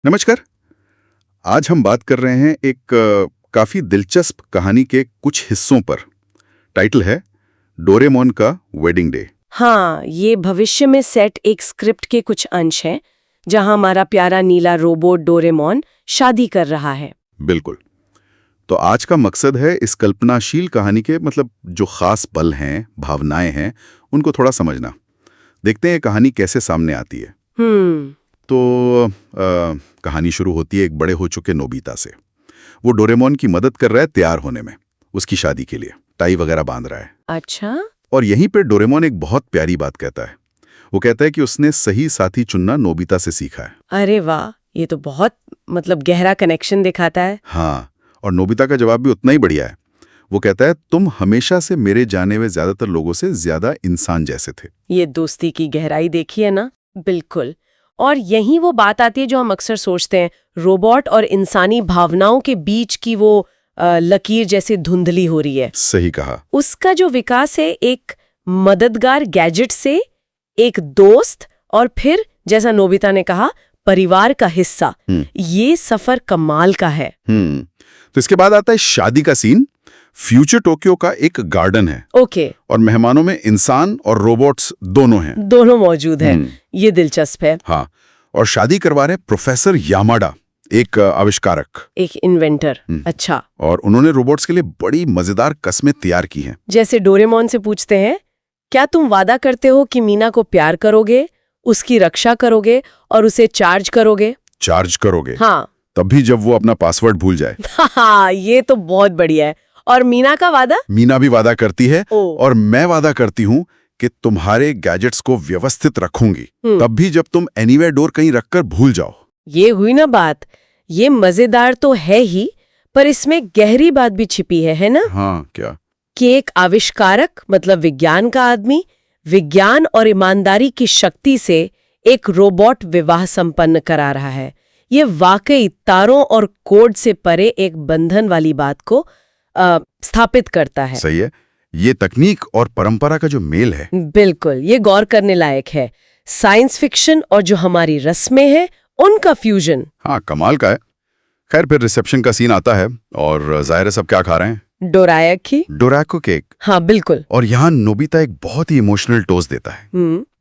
नमस्कार। आज हम बात कर रहे हैं एक काफी दिलचस्प कहानी के कुछ हिस्सों पर। टाइटल है डोरेमोन का वेडिंग डे। हाँ, ये भविष्य में सेट एक स्क्रिप्ट के कुछ अंश हैं, जहां हमारा प्यारा नीला रोबोट डोरेमोन शादी कर रहा है। बिल्कुल। तो आज का मकसद है इस कल्पनाशील कहानी के जो खास पल हैं, भावनाएं हैं, उनको थोड़ा समझना। देखते हैं ये कहानी कैसे सामने आती है। तो कहानी शुरू होती है एक बड़े हो चुके नोबिता से। वो डोरेमोन की मदद कर रहा है तैयार होने में, उसकी शादी के लिए टाई वगैरह बांध रहा है। अच्छा। और यहीं पे डोरेमोन एक बहुत प्यारी बात कहता है। वो कहता है कि उसने सही साथी चुनना नोबिता से सीखा है। अरे वाह, ये तो बहुत गहरा कनेक्शन दिखाता है। हाँ, और नोबिता का जवाब भी उतना ही बढ़िया है। वो कहता है तुम हमेशा से मेरे जाने हुए ज्यादातर लोगों से ज्यादा इंसान जैसे थे। ये दोस्ती की गहराई देखी है ना। बिल्कुल। और यही वो बात आती है जो हम अक्सर सोचते हैं, रोबोट और इंसानी भावनाओं के बीच की वो लकीर जैसे धुंधली हो रही है। सही कहा। उसका जो विकास है एक मददगार गैजेट से एक दोस्त और फिर जैसा नोबिता ने कहा परिवार का हिस्सा, ये सफर कमाल का है। तो इसके बाद आता है शादी का सीन। फ्यूचर टोक्यो का एक गार्डन है। ओके। और मेहमानों में इंसान और रोबोट्स दोनों हैं। दोनों मौजूद हैं। ये दिलचस्प है। हाँ, और शादी करवा रहे प्रोफेसर यामाडा, एक आविष्कारक, एक इन्वेंटर। अच्छा। और उन्होंने रोबोट्स के लिए बड़ी मजेदार कस्में तैयार की हैं। जैसे डोरेमोन से पूछते हैं, क्या तुम वादा करते हो कि मीना को प्यार करोगे, उसकी रक्षा करोगे और उसे चार्ज करोगे? चार्ज करोगे? हाँ। तभी जब वो अपना पासवर्ड भूल जाए। हाँ, ये तो बहुत बढ़िया है। और मीना का वादा? मीना भी वादा करती है और मैं वादा करती हूँ कि तुम्हारे गैजेट्स को व्यवस्थित रखूंगी, तब भी जब तुम एनीवेयर डोर कहीं रखकर भूल जाओ। ये हुई ना बात। ये मजेदार तो है ही, पर इसमें गहरी बात भी छिपी है ना? हाँ, क्या? कि एक आविष्कारक विज्ञान का आदमी विज्ञान और ईमानदारी की शक्ति से एक रोबोट विवाह संपन्न करा रहा है। ये वाकई तारों और कोड से परे एक बंधन वाली बात को स्थापित करता है। सही है। ये तकनीक और परंपरा का जो मेल है, बिल्कुल, ये गौर करने लायक है। साइंस फिक्शन और जो हमारी रस्में हैं उनका फ्यूजन। हाँ, कमाल का है। खैर, फिर रिसेप्शन का सीन आता है और जाहिर है सब क्या खा रहे हैं? डोराको केक। हाँ, बिल्कुल। और यहाँ नोबिता एक बहुत ही इमोशनल टोस्ट देता है।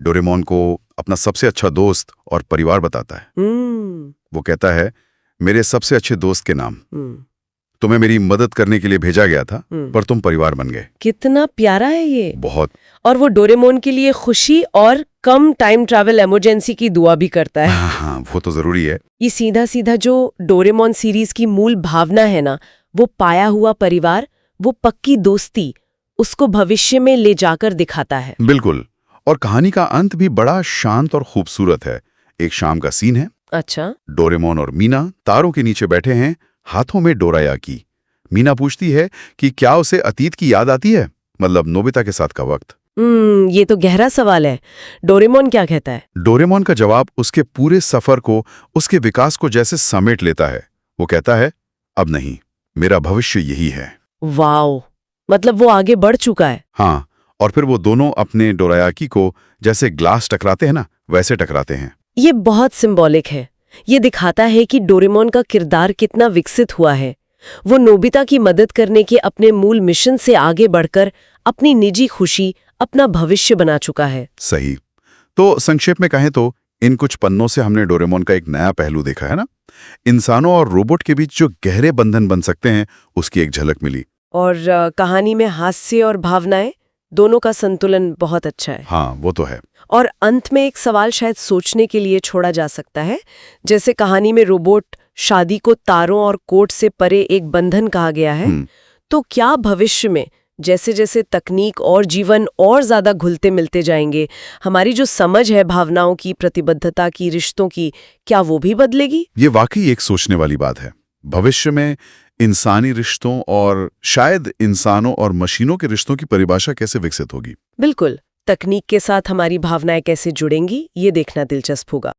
डोरेमोन को अपना सबसे अच्छा दोस्त और परिवार बताता है। वो कहता है, मेरे सबसे अच्छे दोस्त के नाम। तुम्हें मेरी मदद करने के लिए भेजा गया था, पर तुम परिवार बन गए। कितना प्यारा है ये। बहुत। और वो डोरेमोन के लिए खुशी और कम टाइम ट्रैवल इमरजेंसी की दुआ भी करता है। हाँ, वो तो जरूरी है। ये सीधा सीधा जो डोरेमोन सीरीज की मूल भावना है ना, वो पाया हुआ परिवार, वो पक्की दोस्ती, उसको भविष्य में ले जाकर दिखाता है। बिल्कुल। और कहानी का अंत भी बड़ा शांत और खूबसूरत है। एक शाम का सीन है। अच्छा। डोरेमोन और मीना तारों के नीचे बैठे हैं, हाथों में डोरायाकी। मीना पूछती है कि क्या उसे अतीत की याद आती है, नोबिता के साथ का वक्त। ये तो गहरा सवाल है। डोरेमोन क्या कहता है? डोरेमोन का जवाब उसके पूरे सफर को, उसके विकास को जैसे समेट लेता है। वो कहता है, अब नहीं, मेरा भविष्य यही है। वाओ, वो आगे बढ़ चुका है। हाँ, और फिर वो दोनों अपने डोरायाकी को जैसे ग्लास टकराते हैं ना, वैसे टकराते हैं। ये बहुत सिंबॉलिक है। ये दिखाता है कि डोरेमोन का किरदार कितना विकसित हुआ है। वो नोबिता की मदद करने के अपने मूल मिशन से आगे बढ़कर अपनी निजी खुशी, अपना भविष्य बना चुका है। सही। तो संक्षेप में कहें तो इन कुछ पन्नों से हमने डोरेमोन का एक नया पहलू देखा है ना। इंसानों और रोबोट के बीच जो गहरे बंधन बन सकते हैं, उसकी एक झलक मिली। और कहानी में हास्य और भावनाएं दोनों का संतुलन बहुत अच्छा है। हाँ, वो तो है। और अंत में एक सवाल शायद सोचने के लिए छोड़ा जा सकता है। जैसे कहानी में रोबोट शादी को तारों और कोट से परे एक बंधन कहा गया है, तो क्या भविष्य में जैसे जैसे तकनीक और जीवन और ज्यादा घुलते मिलते जाएंगे, हमारी जो समझ है भावनाओं की, प्रतिबद्धता की, रिश्तों की, क्या वो भी बदलेगी? ये वाकई एक सोचने वाली बात है। भविष्य में इंसानी रिश्तों और शायद इंसानों और मशीनों के रिश्तों की परिभाषा कैसे विकसित होगी? बिल्कुल। तकनीक के साथ हमारी भावनाएं कैसे जुड़ेंगी, ये देखना दिलचस्प होगा।